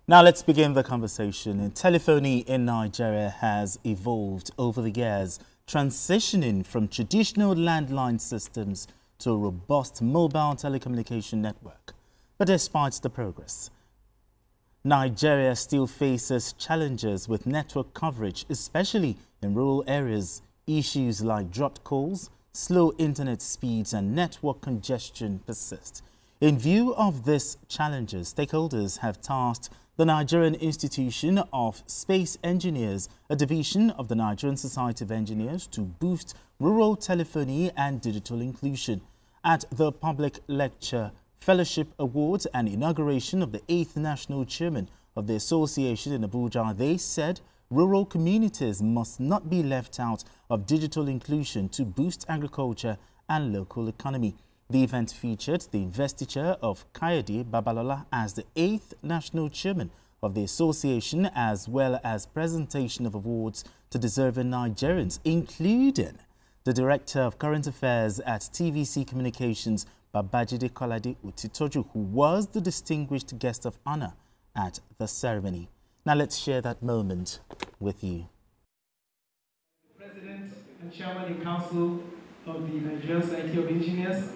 Now let's begin the conversation. Telephony in Nigeria has evolved over the years, transitioning from traditional landline systems to a robust mobile telecommunication network. But despite the progress, Nigeria still faces challenges with network coverage, especially in rural areas. Issues like dropped calls, slow internet speeds and network congestion persist. In view of these challenges, stakeholders have tasked the Nigerian Institution of Space Engineers, a division of the Nigerian Society of Engineers, to boost rural telephony and digital inclusion. At the Public Lecture, Fellowship Awards and inauguration of the 8th National Chairman of the Association in Abuja, they said rural communities must not be left out of digital inclusion to boost agriculture and local economy. The event featured the investiture of Kayode Babalola as the 8th National Chairman of the Association, as well as presentation of awards to deserving Nigerians, including the Director of Current Affairs at TVC Communications, Babajide Kolade Utitoju, who was the distinguished guest of honor at the ceremony. Now let's share that moment with you. President and Chairman in Council of the Nigerian Society of Engineers,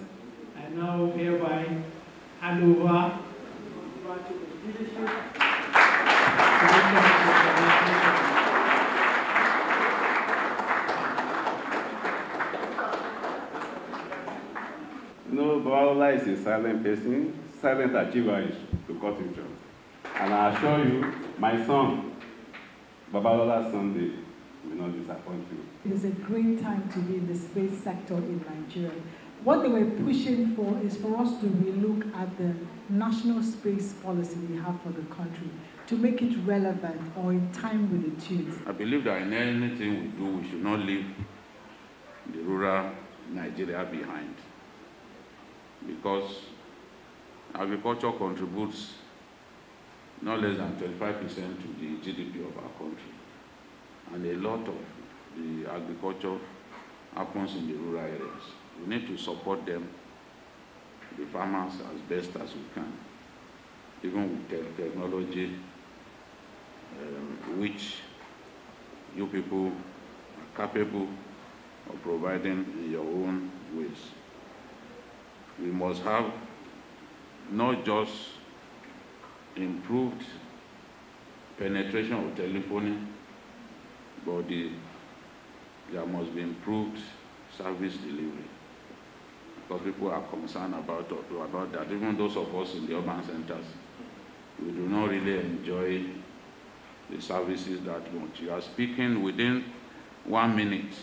I now hereby hand over to the leadership. No, Babalola is a silent person, silent achiever to cut it short. And I assure you, my son, Babalola Sunday, will not disappoint you. It is a great time to be in the space sector in Nigeria. What they were pushing for is for us to relook at the national space policy we have for the country to make it relevant or in time with the tunes. I believe that in anything we do, we should not leave the rural Nigeria behind, because agriculture contributes not less than 25% to the GDP of our country. And a lot of the agriculture happens in the rural areas. We need to support them, the farmers, as best as we can, even with technology, which you people are capable of providing in your own ways. We must have not just improved penetration of telephony, but there must be improved service delivery, because people are concerned about that. Even those of us in the urban centers, we do not really enjoy the services that much. You are speaking within 1 minute.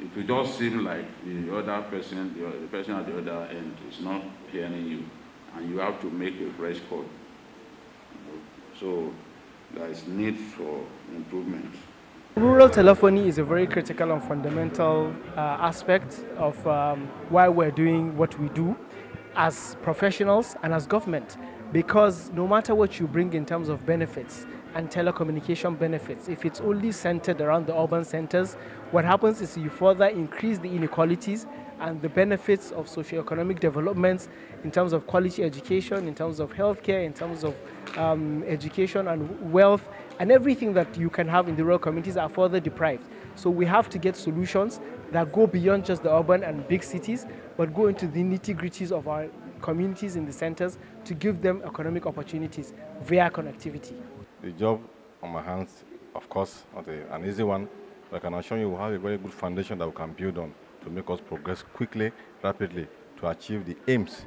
It will just seem like the other person, the person at the other end is not hearing you, and you have to make a fresh call. So there is need for improvement. Rural telephony is a very critical and fundamental aspect of why we're doing what we do as professionals and as government, because no matter what you bring in terms of benefits and telecommunication benefits, if it's only centered around the urban centers, what happens is you further increase the inequalities and the benefits of socioeconomic developments in terms of quality education, in terms of healthcare, in terms of education and wealth, and everything that you can have in the rural communities are further deprived. So we have to get solutions that go beyond just the urban and big cities, but go into the nitty-gritties of our communities in the centers to give them economic opportunities via connectivity. The job on my hands, of course, not an easy one, but I can assure you we have a very good foundation that we can build on to make us progress quickly, rapidly, to achieve the aims,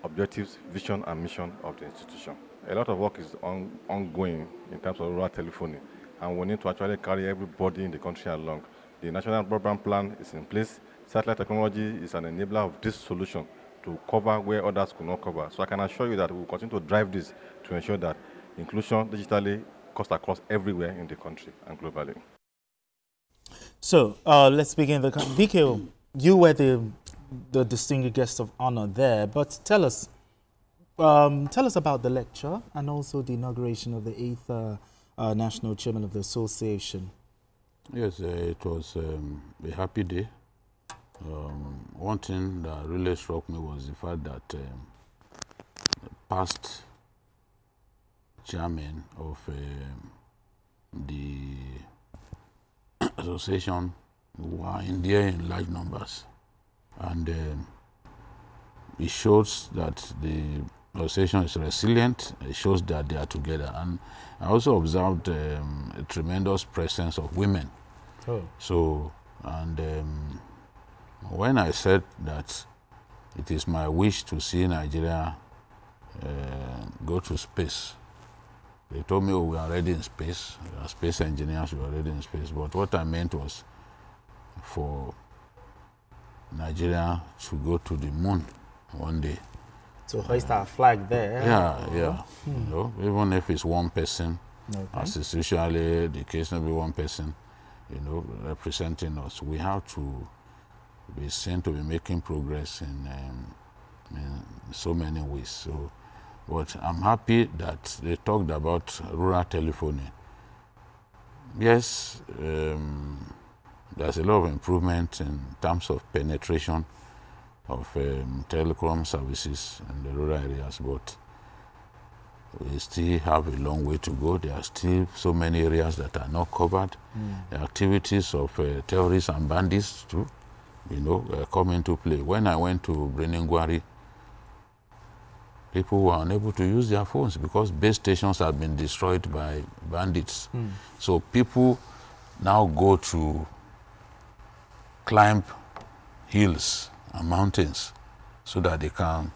objectives, vision, and mission of the institution. A lot of work is ongoing in terms of rural telephony, and we need to actually carry everybody in the country along. The National Broadband Plan is in place. Satellite technology is an enabler of this solution to cover where others could not cover. So I can assure you that we will continue to drive this to ensure that inclusion digitally cuts across everywhere in the country and globally. So let's begin. BKO, you were the distinguished guest of honor there, but tell us about the lecture and also the inauguration of the 8th National Chairman of the Association. Yes, it was a happy day. One thing that really struck me was the fact that past chairman of the association who are in there in large numbers. And it shows that the association is resilient. It shows that they are together. And I also observed a tremendous presence of women. Oh. So, and when I said that it is my wish to see Nigeria go to space, they told me, oh, we are already in space. We are space engineers, we are already in space. But what I meant was for Nigeria to go to the moon one day. To hoist our flag there. Yeah. You know, even if it's one person, as is usually the case, maybe one person, you know, representing us, we have to be seen to be making progress in so many ways. So, but I'm happy that they talked about rural telephony. Yes, there's a lot of improvement in terms of penetration of telecom services in the rural areas, but we still have a long way to go. There are still so many areas that are not covered. The activities of terrorists and bandits too, you know, come into play. When I went to Breningwari, people were unable to use their phones because base stations have been destroyed by bandits. So people now go to climb hills and mountains so that they can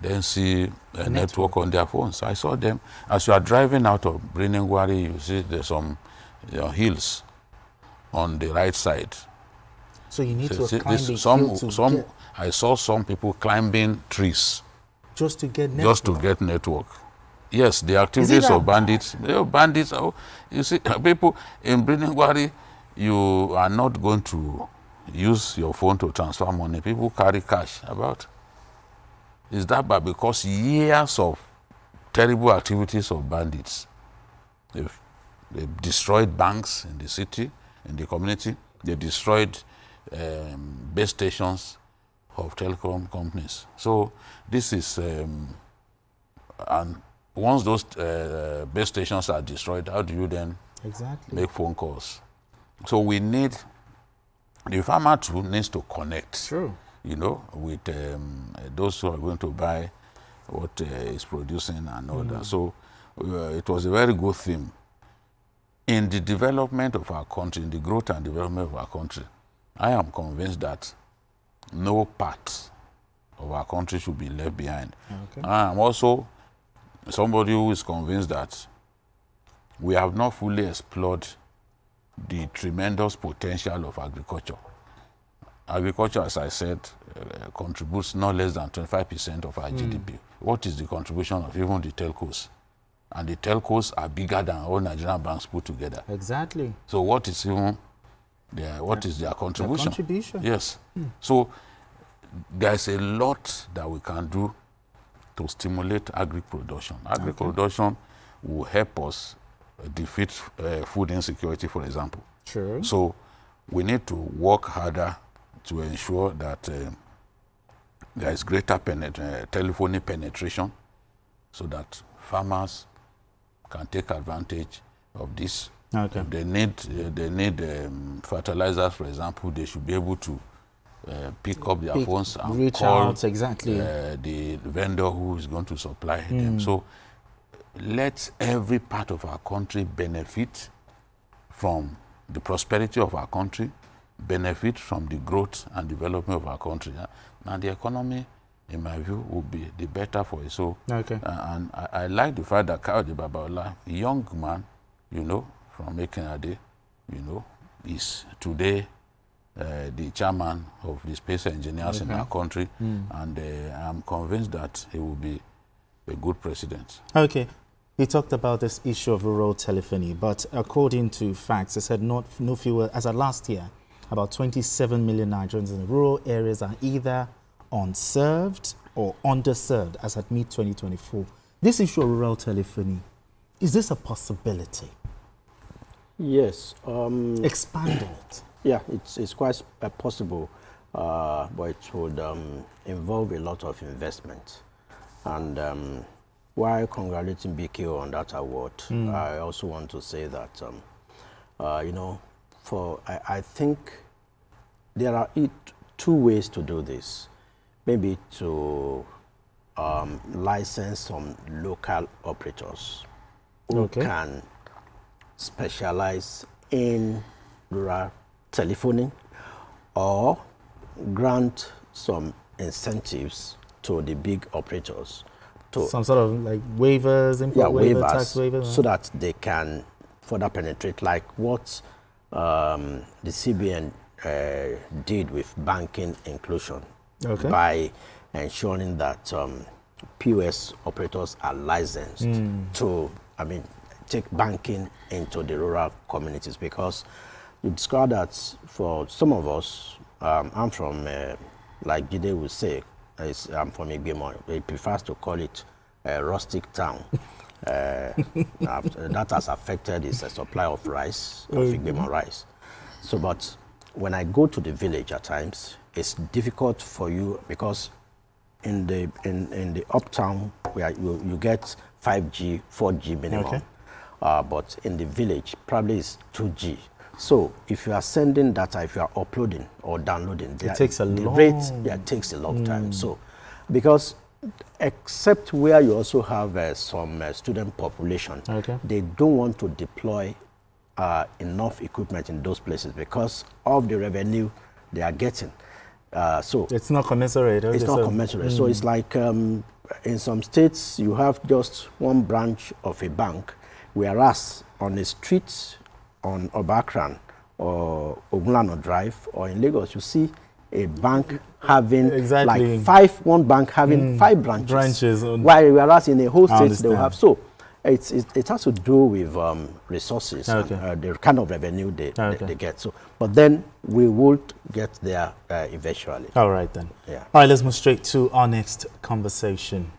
then see a network on their phones. I saw them. As you are driving out of Breningwari, you see there's some hills on the right side. So you need to climb the hill I saw some people climbing trees. Just to get network? Just to get network. Yes, the activities of bandits. Bandits, you see, people in Breningwari, you are not going to use your phone to transfer money. People carry cash about. Is that bad? Because years of terrible activities of bandits. They've destroyed banks in the city, in the community. They destroyed base stations of telecom companies. So this is, and once those base stations are destroyed, how do you then make phone calls? So we need, the farmer too needs to connect. True. You know, with those who are going to buy what is producing and all that. So it was a very good theme. In the development of our country, in the growth and development of our country, I am convinced that no part of our country should be left behind. I am also somebody who is convinced that we have not fully explored the tremendous potential of agriculture. Agriculture, as I said, contributes not less than 25% of our GDP. What is the contribution of even the telcos? And the telcos are bigger than all Nigerian banks put together. Exactly. So what is even what is their contribution? Their contribution. Yes. So there's a lot that we can do to stimulate agri-production. Agri-production will help us defeat food insecurity, for example. True. So we need to work harder to ensure that there is greater telephony penetration so that farmers can take advantage of this. If they need fertilizers, for example, they should be able to pick up their phones and reach call out, the vendor who is going to supply them. So let every part of our country benefit from the prosperity of our country, benefit from the growth and development of our country. And the economy, in my view, will be the better for it. So, and I like the fact that Kayode Babalola, a young man, you know, from Ekenade, you know, is today the chairman of the space engineers in our country. And I'm convinced that he will be a good president. Okay. He talked about this issue of rural telephony, but according to facts, he said no fewer, as of last year, about 27 million Nigerians in the rural areas are either unserved or underserved as at mid-2024. This issue of rural telephony, is this a possibility? Yes. Expand on it. Yeah, it's quite possible, but it would involve a lot of investment. And while congratulating BKO on that award, I also want to say that, you know, I think there are two ways to do this. Maybe to license some local operators who can specialize in rural telephony, or grant some incentives to the big operators. To some sort of like waivers, import waiver, tax waivers, so that they can further penetrate, like what the CBN did with banking inclusion, by ensuring that POS operators are licensed to, take banking into the rural communities, because you discover that for some of us, I'm from, like Jide would say, I'm from Igbimo. He prefers to call it a rustic town. That has affected his supply of rice, of Igbimo rice. So, but when I go to the village at times, it's difficult for you, because in the uptown where you get 5G, 4G minimum, but in the village probably it's 2G. So if you are sending data, if you are uploading or downloading, it takes a long time. So because except where you also have some student population, they don't want to deploy enough equipment in those places because of the revenue they are getting. So it's not commensurate. It's not commensurate. So it's like in some states you have just one branch of a bank, whereas on the streets on Obakran or Ogunlano Drive or in Lagos, you see a bank having one bank having 5 branches. Whereas in a whole state they will have. So it has to do with resources, and, the kind of revenue they get. So, but then we would get there eventually. All right then. Yeah. All right, let's move straight to our next conversation.